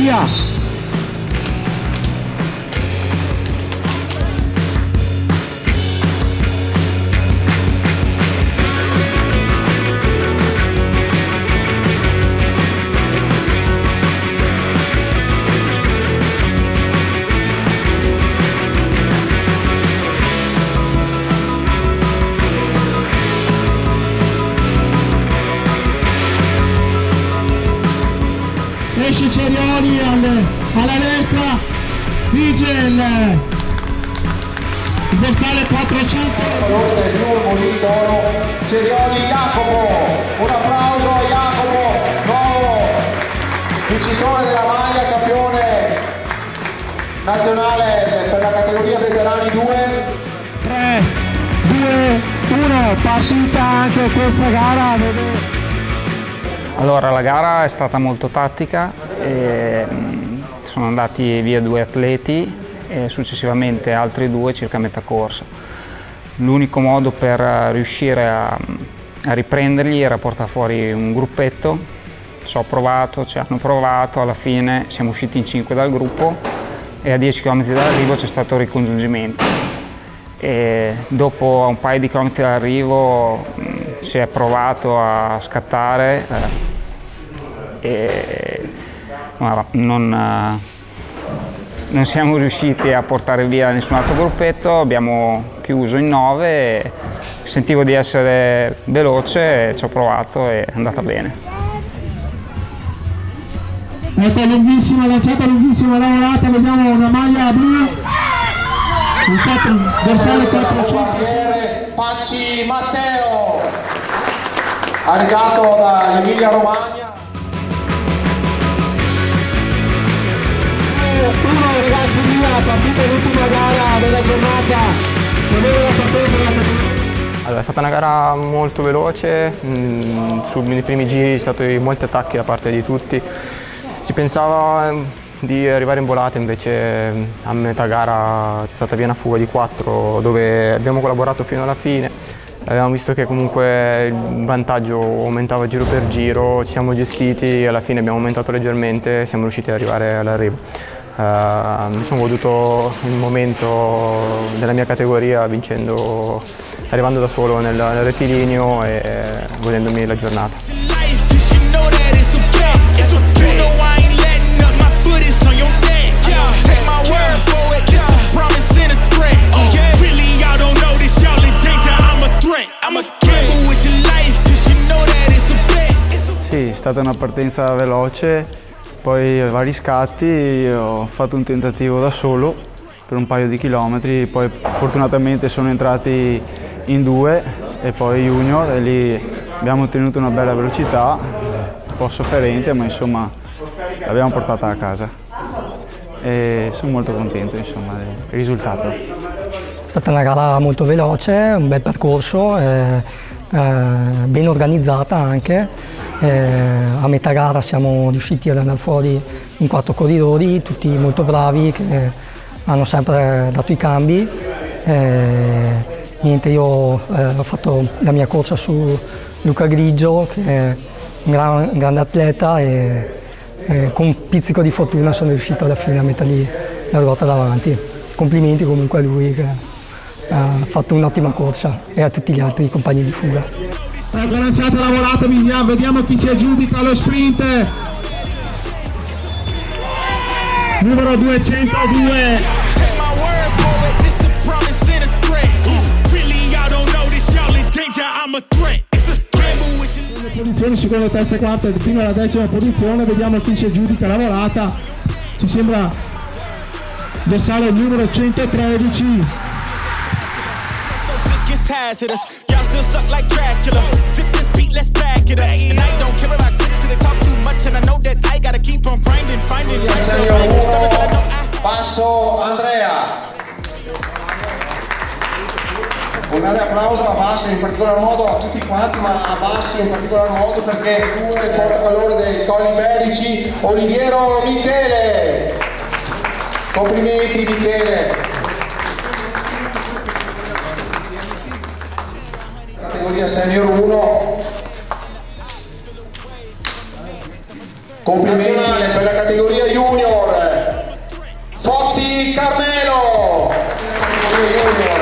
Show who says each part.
Speaker 1: via! Esce Cerioli alla destra, Vigel, il dorsale 400.
Speaker 2: Conosce il numero di d'oro, Cerioli Jacopo, un applauso a Jacopo, nuovo vincitore della maglia, campione nazionale per la categoria veterani 2.
Speaker 1: 3, 2, 1, partita anche questa gara.
Speaker 3: Allora, la gara è stata molto tattica, sono andati via 2 atleti e successivamente altri 2 circa a metà corsa. L'unico modo per riuscire a riprenderli era portare fuori un gruppetto. Ci hanno provato, alla fine siamo usciti in 5 dal gruppo e a 10 km dall'arrivo c'è stato il ricongiungimento. E dopo un paio di chilometri dall'arrivo si è provato a scattare e non siamo riusciti a portare via nessun altro gruppetto, abbiamo chiuso in 9 e sentivo di essere veloce, ci ho provato e è andata bene.
Speaker 1: Ecco, lunghissima, lanciata lunghissima, lavorata, vediamo una maglia blu, il dorsale 400.
Speaker 2: Pacci Matteo, arrivato dall'Emilia Romagna.
Speaker 1: Ragazzi, via, partita l'ultima gara della giornata, vedete la partenza della categoria.
Speaker 4: Allora, è stata una gara molto veloce, nei primi giri sono stati molti attacchi da parte di tutti. Si pensava di arrivare in volata, invece a metà gara c'è stata via una fuga di 4 dove abbiamo collaborato fino alla fine. Abbiamo visto che comunque il vantaggio aumentava giro per giro, ci siamo gestiti, alla fine abbiamo aumentato leggermente e siamo riusciti ad arrivare all'arrivo. Mi sono goduto il momento della mia categoria arrivando da solo nel rettilineo e godendomi la giornata.
Speaker 5: Sì, è stata una partenza veloce, poi vari scatti, ho fatto un tentativo da solo per un paio di chilometri, poi fortunatamente sono entrati in 2 e poi junior e lì abbiamo ottenuto una bella velocità, un po' sofferente ma insomma l'abbiamo portata a casa e sono molto contento insomma del risultato.
Speaker 6: È stata una gara molto veloce, un bel percorso, ben organizzata anche. A metà gara siamo riusciti ad andare fuori in 4 corridori, tutti molto bravi che hanno sempre dato i cambi. Niente, io ho fatto la mia corsa su Luca Grigio, che è un grande atleta e con un pizzico di fortuna sono riuscito alla fine a mettergli la ruota davanti. Complimenti comunque a lui che ha fatto un'ottima corsa e a tutti gli altri compagni di fuga.
Speaker 1: Ecco, lanciata la volata, vediamo chi ci aggiudica allo sprint. Numero 202. Posizioni seconda, terza e quarta, fino alla 10ª posizione, vediamo chi ci aggiudica la volata. Ci sembra dorsale il numero 113.
Speaker 7: Y'all still suck like Dracula. Sip this beat, let's back it up. And I don't care about critics, cause they talk too much. And I know that I gotta keep on grinding, finding
Speaker 2: Passo Andrea. Un grande applauso a Basso in particolar modo, a tutti quanti, ma a Basso in particolar modo perché il portavalore dei Colli Iberici, Oliviero Michele. Complimenti Michele. Categoria Senior 1. Nazionale per la categoria junior, Fotti Carmelo, junior.